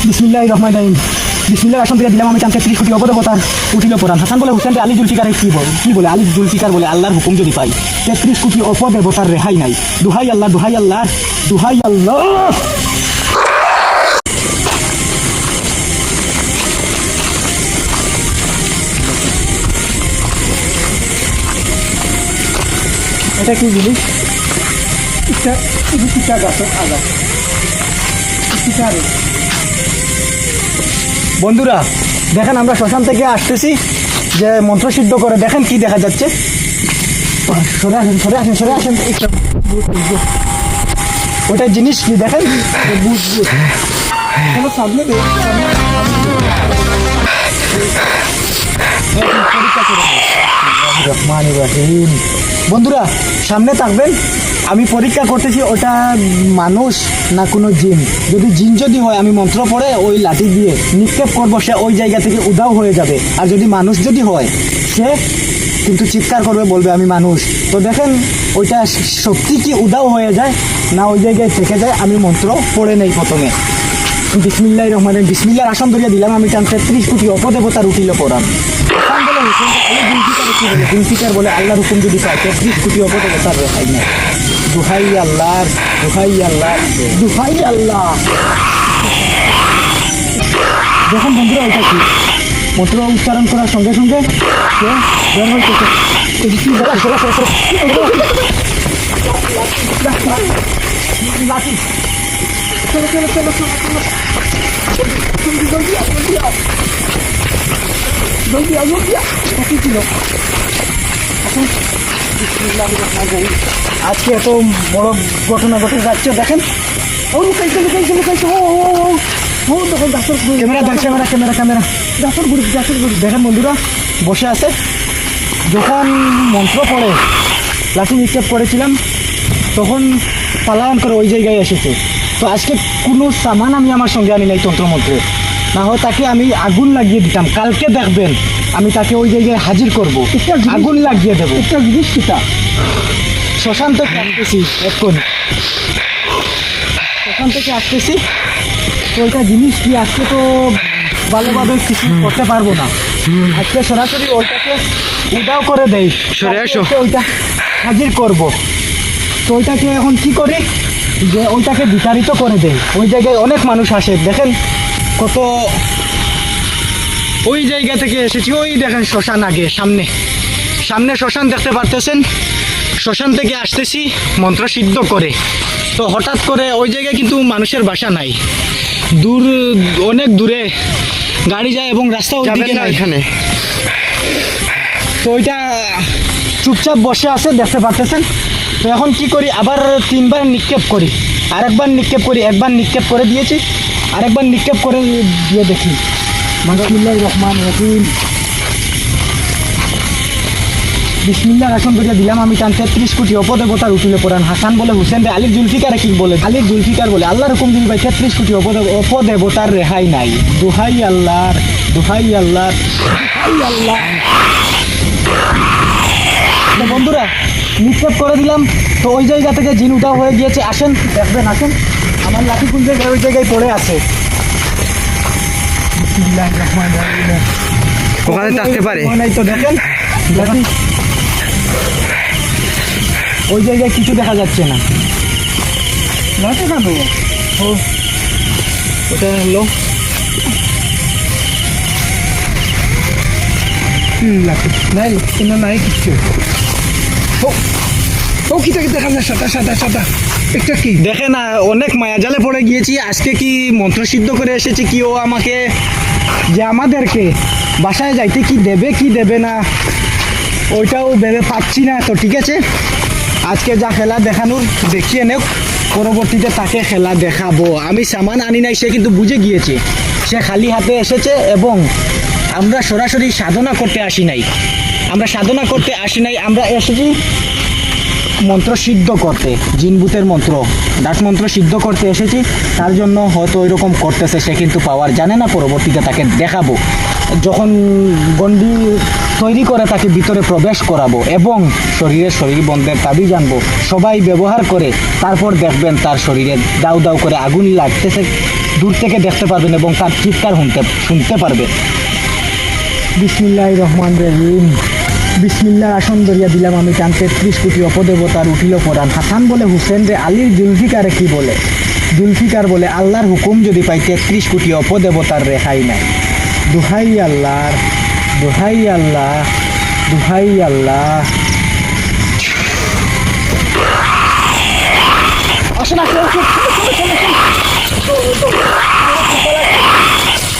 বিসমিল্লাহির রহমানির রহিম। বিসমিল্লাহির রহমান দিলাম আমি চান্সে 30 কোটি অবদেবতার উঠিল পরাণ। হাসান বলে হুসেন আলী জুলফিকারে কি বলে আলী জুলফিকার বলে আল্লাহর হুকুম যদি পাই 33 কোটি অপদেবতার রেহাই নাই। দুহাই আল্লাহ, দুহাই আল্লাহ, দুহাই আল্লাহ। এটা কি জিনিস? এটা গাছের আগা। বন্ধুরা দেখেন, আমরা শ্মশান থেকে আসতেছি যে মন্ত্র সিদ্ধ করে দেখেন কি দেখা যাচ্ছে। সরে আসেন, সরে আসেন, সরে আসেন। ওটা জিনিস কি দেখেন? সামনে বন্ধুরা সামনে থাকবেন, আমি পরীক্ষা করতেছি ওটা মানুষ না কোনো জিন। যদি হয় আমি মন্ত্র পড়ে ওই লাঠি দিয়ে নিক্ষেপ করবো, সে ওই জায়গা থেকে উধাও হয়ে যাবে। আর যদি মানুষ যদি হয় সে কিন্তু চিৎকার করবে, বলবে আমি মানুষ। তো দেখেন ওইটা সত্যি কি উধাও হয়ে যায় না ওই জায়গায় থেকে যায়। আমি মন্ত্র পড়ে নেই প্রথমে। বিসমিল্লাহির রহমানির রহিম। বিসমিল্লাহর আসন ধরিয়া দিলাম আমি টান 33 কোটি অপদেবতার উঠিল পরাণ। জুলফিকার বলে আল্লাহর হুকুম যদি পায় 33 কোটি অপদেবতার রেহাই নাই। দুহাই আল্লাহ, দুহাই আল্লাহ, দুহাই আল্লাহ। দেখুন বন্ধুরা ওইটা কি মন্ত্র উচ্চারণ করার সঙ্গে সঙ্গে বের হইতেছে। চলো চলো চলো চলো চলো জলদি আও জলদি আও। কত ছিল আজকে এত বড় ঘটনা ঘটে যাচ্ছে দেখেন। ও লুকাইছে লুকাইছে লুকাইছে। ও দেখেন গাছের ক্যামেরা ক্যামেরা ক্যামেরা ক্যামেরা গাছের গুড়ি গাছের গুড়ি। দেখেন বন্ধুরা বসে আছে। যখন মন্ত্র পড়ে লাঠি নিক্ষেপ করেছিলাম তখন পালায়ন করে ওই জায়গায় এসেছে। তো আজকে কোনো সামান আমি আমার সঙ্গে আনি নাই তন্ত্রমন্ত্রে, না হয় তাকে আমি আগুন লাগিয়ে দিতাম। কালকে দেখবেন আমি তাকে ওই জায়গায় হাজির করবো, আগুন লাগিয়ে দেবো। একটা জিনিস কিটা শ্মশান থেকে আসতেছি, এক্ষুনি শ্মশান থেকে আসতেছি। তো ওইটা জিনিস কি আজকে তো ভালোভাবে কিছু করতে পারবো না। আজকে সরাসরি ওইটাকে উদাও করে দেয়, ওইটা হাজির করব। তো ওইটাকে এখন কি করে যে ওইটাকে বিতাড়িত করে দেয়। ওই জায়গায় অনেক মানুষ আসে, দেখেন কত। ওই জায়গা থেকে এসেছি, ওই দেখেন শ্মশান আগে সামনে সামনে শ্মশান দেখতে পারতেছেন। শ্মশান থেকে আসতেছি মন্ত্র সিদ্ধ করে। তো হঠাৎ করে ওই জায়গায় কিন্তু মানুষের বাসা নাই, দূর অনেক দূরে গাড়ি যায় এবং রাস্তা ওইদিকে না এখানে। তো ওইটা চুপচাপ বসে আছে দেখতে পারতেছেন। তো এখন কি করি, আবার 3বার নিক্ষেপ করি, আরেকবার নিক্ষেপ করি। একবার নিক্ষেপ করে দিয়েছি, আরেকবার নিক্ষেপ করে দিয়ে দেখি। বিসমিল্লাহির রহমানির রহিম। বিসমিল্লাহর আসন ধরিয়া দিলাম আমি টান 33 কোটি অপদেবতার উঠিল পরাণ। হাসান বলে হুসেন আলী জুলফিকার কি বলে আলী জুলফিকার বলে আল্লাহর হুকুম যদি ভাই 33 কোটি অপদেবতার রেহাই নাই। দুহাই আল্লাহর, দুহাই আল্লাহর, দুহাই আল্লাহ। বন্ধুরা নিক্ষেপ করে দিলাম। তো ওই জায়গা থেকে জিন উঠাও হয়ে গিয়েছে। আসেন দেখবেন, আসেন আমার লাঠি কোন জায়গায় ওই জায়গায় পড়ে আছে। ওখানে থাকতে পারে নাই তো দেখেন লাঠি ওই জায়গায় কিছু দেখা যাচ্ছে না। লাঠি কেন ও ওটা হলো লাঠি নাই, কিন্তু নাই কিচ্ছু। ও কিটা কি দেখা যায় সাদা সাদা সাদা একটা কি দেখে না। অনেক মায়াজালে পড়ে গিয়েছি। আজকে কি মন্ত্র সিদ্ধ করে এসেছি কি ও আমাকে যে আমাদেরকে বাসায় যাইতে কি দেবে কি দেবে না ওইটাও ভেবে পাচ্ছি না। তো ঠিক আছে, আজকে যা খেলা দেখানোর দেখিয়ে নেও, পরবর্তীতে তাকে খেলা দেখাবো। আমি সামান আনি নাই, সে কিন্তু বুঝে গিয়েছে। সে খালি হাতে এসেছে এবং আমরা সরাসরি সাধনা করতে আসি নাই। আমরা সাধনা করতে আসি নাই, আমরা এসেছি মন্ত্র সিদ্ধ করতে, জিনভূতের মন্ত্র ডাক মন্ত্র সিদ্ধ করতে এসেছি। তার জন্য হয়তো ওই রকম করতেছে, সে কিন্তু পাওয়ার জানে না। পরবর্তীতে তাকে দেখাবো যখন গন্ডি তৈরি করে তাকে ভিতরে প্রবেশ করাবো এবং শরীর বন্ধের তাবি জানবো, সবাই ব্যবহার করে তারপর দেখবেন তার শরীরে দাউ দাউ করে আগুন লাগতেছে, দূর থেকে দেখতে পারবেন এবং তার চিৎকার শুনতে পারবেন। বিসমিল্লাহির রহমানির রহিম। বিসমিল্লাহ আসন ধরিয়া দিলাম আমি টান, 33 কোটি অপদেবতার উঠিল পরাণ। হাসান বলে হুসেন রে, আলীর জুলফিকারে কি বলে? জুলফিকার বলে আল্লাহর হুকুম যদি পাই 33 কোটি অপদেবতার রেহাই নাই। দুহাই আল্লাহর, দুহাই আল্লাহ, দুহাই আল্লাহ। আসেন আসেন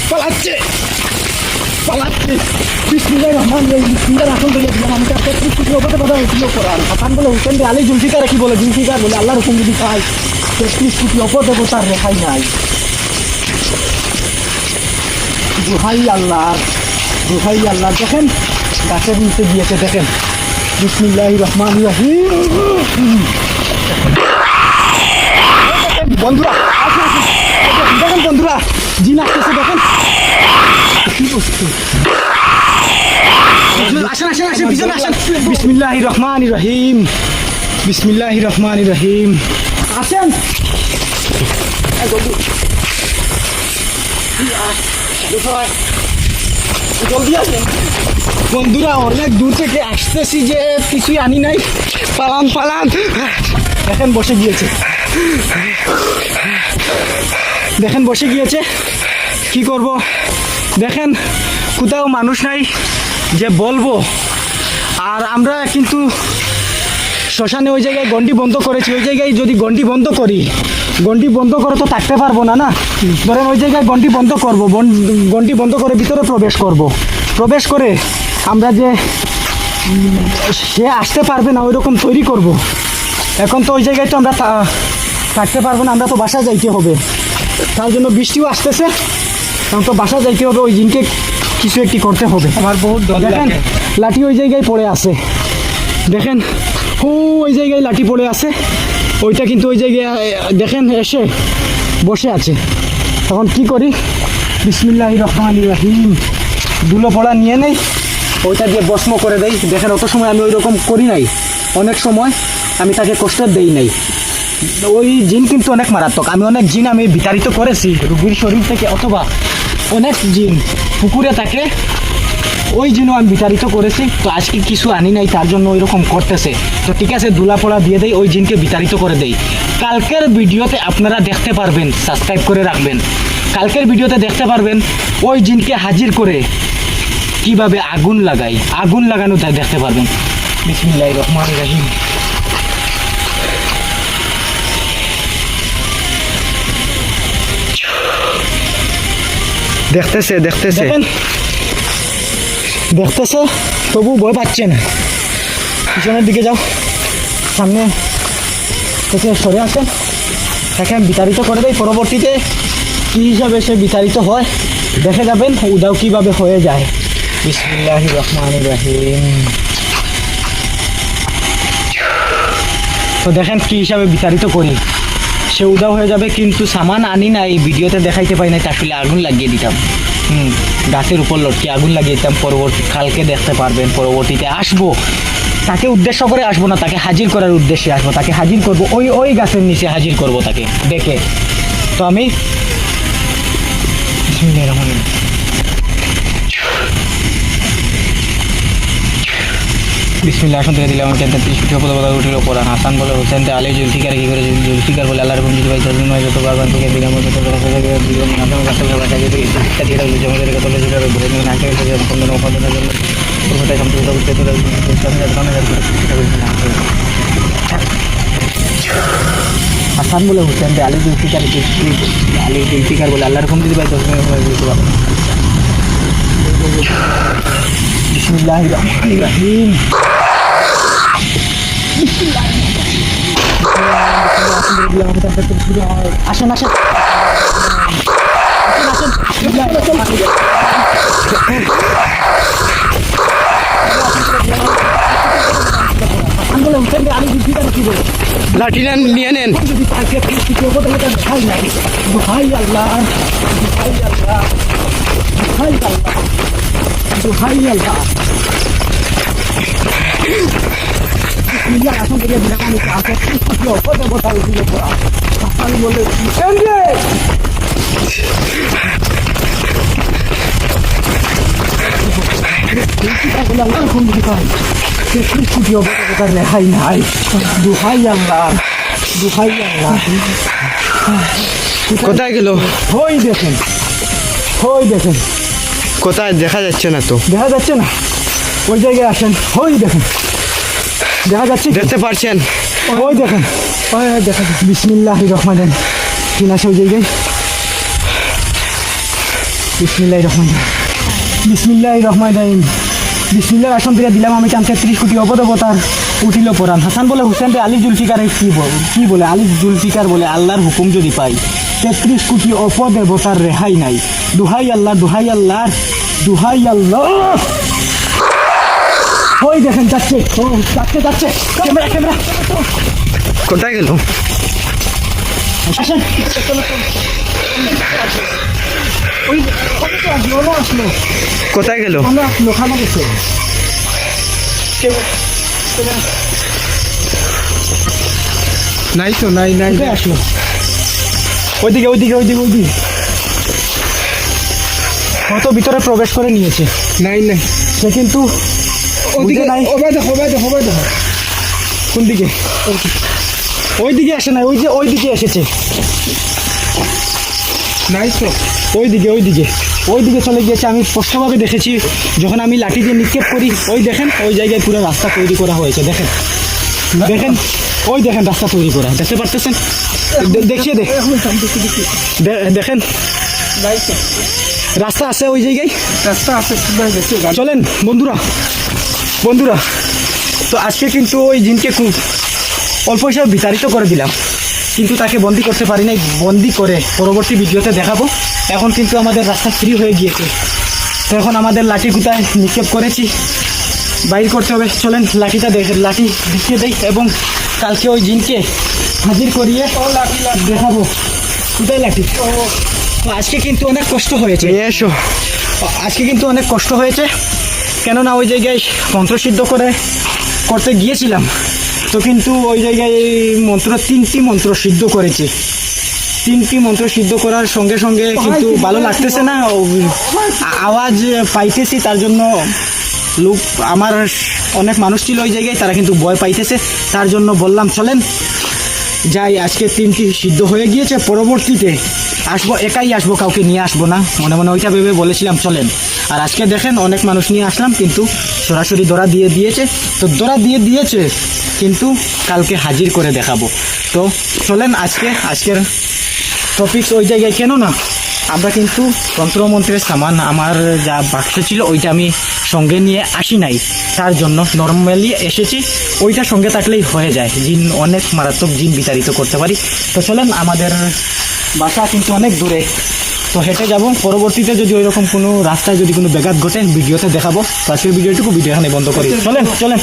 পালাচ্ছে পালাচ্ছে। বিসমিল্লাহির রহমানির রহিম। বিসমিল্লাহর আসন ধরিয়া দিলাম আমি টান, 33 কোটি অপদেবতার উঠিল পরাণ। হাসান বলে হুসেন রে, আলী জুলফিকারে কি বলে? জুলফিকার বলে আল্লাহর হুকুম যদি পাই 33 কোটি অপদেবতার রেহাই নাই। দুহাই আল্লাহ, দুহাই আল্লাহ। দেখেন গাছের নিচে গিয়েছে, দেখেন। বিসমিল্লাহির রহমানির রহিম। বন্ধুরা আসেন আসেন, দেখেন বন্ধুরা জিন আসতেছে, দেখেন কি বস্তু। আসেন আসেন আসেন, পিছনে আসেন। বিসমিল্লাহির রহমানির রহিম, বিসমিল্লাহির রহমানির রহিম। আসেন জলদি আসেন বন্ধুরা, অনেক দূর থেকে আসতেছি যে কিছুই আনি নাই। পালান পালান। দেখেন বসে গিয়েছে, দেখেন বসে গিয়েছে। কি করব? দেখেন কোথাও মানুষ নাই যে বলবো। আর আমরা কিন্তু শ্মশানে ওই জায়গায় গন্ডি বন্ধ করেছি, ওই জায়গায় যদি গন্ডি বন্ধ করি, গন্ডি বন্ধ করে তো থাকতে পারবো না। না ধরেন ওই জায়গায় গন্ডি বন্ধ করবো, গন্ডি বন্ধ করে ভিতরে প্রবেশ করব। প্রবেশ করে আমরা যে সে আসতে পারবে না ওই রকম তৈরি করব। এখন তো ওই জায়গায় তো আমরা থাকতে পারবো না, আমরা তো বাসা যাইতে হবে। তার জন্য বৃষ্টিও আসতেছে, এখন তো বাসা যাইতে হবে, ওই দিনকে কিছু একটি করতে হবে। আমার বহুত দেখেন লাঠি ওই জায়গায় পড়ে আছে, দেখেন ওই জায়গায় লাঠি পড়ে আছে। ওইটা কিন্তু ওই জায়গায় দেখেন এসে বসে আছে। তখন কি করি? বিসমিল্লাহির রহমানির রহিম। ধুলো পড়া নিয়ে নেই, ওইটা দিয়ে ভস্ম করে দেই। দেখেন অত সময় আমি ওই রকম করি নাই, অনেক সময় আমি তাকে কষ্ট দেই নাই। ওই জিন কিন্তু অনেক মারাত্মক। আমি অনেক জিন আমি বিতাড়িত করেছি রুগীর শরীর থেকে, অথবা অনেক জিন পুকুরে থাকে, ওই জিনও আমি বিতাড়িত করেছি। তো আজকে কিছু আনি নাই, তার জন্য ওই রকম করতেছে। তো ঠিক আছে, ধুলা পড়া দিয়ে দেই, ওই জিনকে বিতাড়িত করে দেই। কালকের ভিডিওতে আপনারা দেখতে পারবেন, সাবস্ক্রাইব করে রাখবেন। কালকের ভিডিওতে দেখতে পারবেন ওই জিনকে হাজির করে কিভাবে আগুন লাগাই, আগুন লাগানো তাই দেখতে পারবেন। বিসমিল্লাহির রহমানির রহিম। দেখতেছে দেখতেছে দেখেন দেখতেছে, তবু ভয় পাচ্ছে না। পিছনের দিকে যাও, সামনে থেকে সরে আসেন, তাকে আমি বিতাড়িত করে দেয়। পরবর্তীতে কী হিসাবে সে বিতাড়িত হয় দেখে যাবেন, উদাও কীভাবে হয়ে যায়। বিসমিল্লাহির রহমানির রহিম। তো দেখেন কী হিসাবে বিতাড়িত করি, সে উদাও হয়ে যাবে। কিন্তু সামান আনি নাই, ভিডিওতে দেখাইতে পাই নাই, আসলে আগুন লাগিয়ে দিতাম। গাছের উপর লটকে আগুন লাগিয়ে দিতাম। পরবর্তী কালকে দেখতে পারবেন। পরবর্তীতে আসবো, তাকে উদ্দেশ্য করে আসবো না, তাকে হাজির করার উদ্দেশ্যে আসবো। তাকে হাজির করব ওই গাছের নিচে হাজির করব তাকে ডেকে। তো আমি বিসমিল্লাহ আসন থেকে দিলাম। আমি 33 কোটি অপদেবতা উঠিল পরাণ। হাসান বলে হুসেন রে, আলী জুলফিকার কি করে? জুলফিকার বলে আল্লাহর হুকুম যদি পাই তসলিমায় যত বাগান থেকে দিলাম যত হাসান বলে হুসেন রে, আলী জুলফিকার বলে আল্লাহর হুকুম যদি পাই তসলিমায় যত বাগান। বিসমিল্লাহির রহমানির রহিম। আসেন আসেন লাঠি নিয়ে নেন। আল্লাহ আসন থেকে দিলাম আমি কাছে দেবতা উঠিল পড়া আমি বলে রেহাই নাই দুহাই আল্লাহ দুহাই আল্লাহ কোথায় গেল? হই দেখেন হই দেখেন কোথায় দেখা যাচ্ছে না তো। দেখা যাচ্ছে না ওই জায়গায় আসেন হই দেখেন দেখা যাচ্ছে কি? দেখতে পারছেন? ওই দেখেন ওই দেখা যাচ্ছে বিসমিল্লাহির রহমানির রহিম কিনা আছে ওই জায়গায় বিসমিল্লাহির রহমানির রহিম বিসমিল্লাহির রহমানির রহিম বিসমিল্লাহ আসন থেকে দিলাম আমি চান 33 কোটি অপদেবতার উঠিল পরাণ হাসান বলে হুসেন রে আলী জুলফিকার কি বলে আলী জুলফিকার বলে আল্লাহর হুকুম যদি পাই 33 কোটি অপদেবতার রেহাই নাই দুহাই আল্লাহ দুহাই আল্লাহ দুহাই আল্লাহ ওই দেখেন যাচ্ছে ও যাচ্ছে যাচ্ছে ক্যামেরা ক্যামেরা কোথায় গেল? আসেন ওই আসলো আসলো কোথায় গেল? আমরা আসলো খানা গেছে নাই তো, নাই নাই। কোথায় আসলো ওইদিকে ওইদিকে ওইদিকে ওইদিকে কত ভিতরে প্রবেশ করে নিয়েছে নাই নাই। সে কিন্তু ওদিকে নাই ওবাই দেখো ওবাই দেখো ওবাই দেখো। কোন দিকে ওইদিকে আসে না ওই যে ওইদিকে এসেছে নাই তো। ওইদিকে ওইদিকে ওইদিকে চলে গিয়েছে আমি স্পষ্টভাবে দেখেছি যখন আমি লাঠি দিয়ে নিক্ষেপ করি ওই দেখেন ওই জায়গায় পুরো রাস্তা তৈরি করা হয়েছে দেখেন দেখেন ওই দেখেন রাস্তা তৈরি করা দেখতে পারতেছেন দেখিয়ে দেখেন রাস্তা আছে ওই জায়গায় রাস্তা আছে চলেন বন্ধুরা বন্ধুরা তো আজকে কিন্তু ওই জিনকে খুব অল্প হিসাবে বিতাড়িত করে দিলাম কিন্তু তাকে বন্দি করতে পারি নাই বন্দি করে পরবর্তী ভিডিওতে দেখাবো এখন কিন্তু আমাদের রাস্তা ফ্রি হয়ে গিয়েছে তো এখন আমাদের লাঠি কোথায় নিক্ষেপ করেছি বাইর করতে হবে চলেন লাঠিটা লাঠি দেখিয়ে দেই এবং কালকে ওই জিনকে হাজির করিয়ে দেখাবো কোথায় লাঠি তো আজকে কিন্তু অনেক কষ্ট হয়েছে এসো। আজকে কিন্তু অনেক কষ্ট হয়েছে কেননা ওই জায়গায় মন্ত্রসিদ্ধ করতে গিয়েছিলাম তো কিন্তু ওই জায়গায় তিনটি মন্ত্র সিদ্ধ করেছি তিনটি মন্ত্র সিদ্ধ করার সঙ্গে সঙ্গে কিন্তু ভালো লাগতেছে না আওয়াজ পাইতেছি তার জন্য লোক আমার অনেক মানুষ ছিল ওই জায়গায় তারা কিন্তু ভয় পাইতেছে তার জন্য বললাম চলেন যাই আজকে তিনটি সিদ্ধ হয়ে গিয়েছে পরবর্তীতে আসবো একাই আসবো কাউকে নিয়ে আসবো না মনে মনে ওইটা ভেবে বলেছিলাম চলেন আর আজকে দেখেন অনেক মানুষ নিয়ে আসলাম কিন্তু সরাসরি দড়া দিয়ে দিয়েছে তো দড়া দিয়ে দিয়েছে কিন্তু কালকে হাজির করে দেখাবো তো চলেন আজকের টপিকস ওই জায়গায় কেন না আমরা কিন্তু তন্ত্রমন্ত্রের সামান আমার যা বাক্স ছিল ওইটা আমি সঙ্গে নিয়ে আসি নাই তার জন্য নর্মালি এসেছি ওইটা সঙ্গে থাকলেই হয়ে যায় জিন অনেক মারাত্মক জিন বিতাড়িত করতে পারি তো চলেন আমাদের বাসা কিন্তু অনেক দূরে তো হেঁটে যাব পরবর্তীতে যদি ওই রকম কোনো রাস্তায় যদি কোনো ব্যাঘাত ঘটে ভিডিওতে দেখাবো তো আজকের ভিডিও এখানে বন্ধ করি চলেন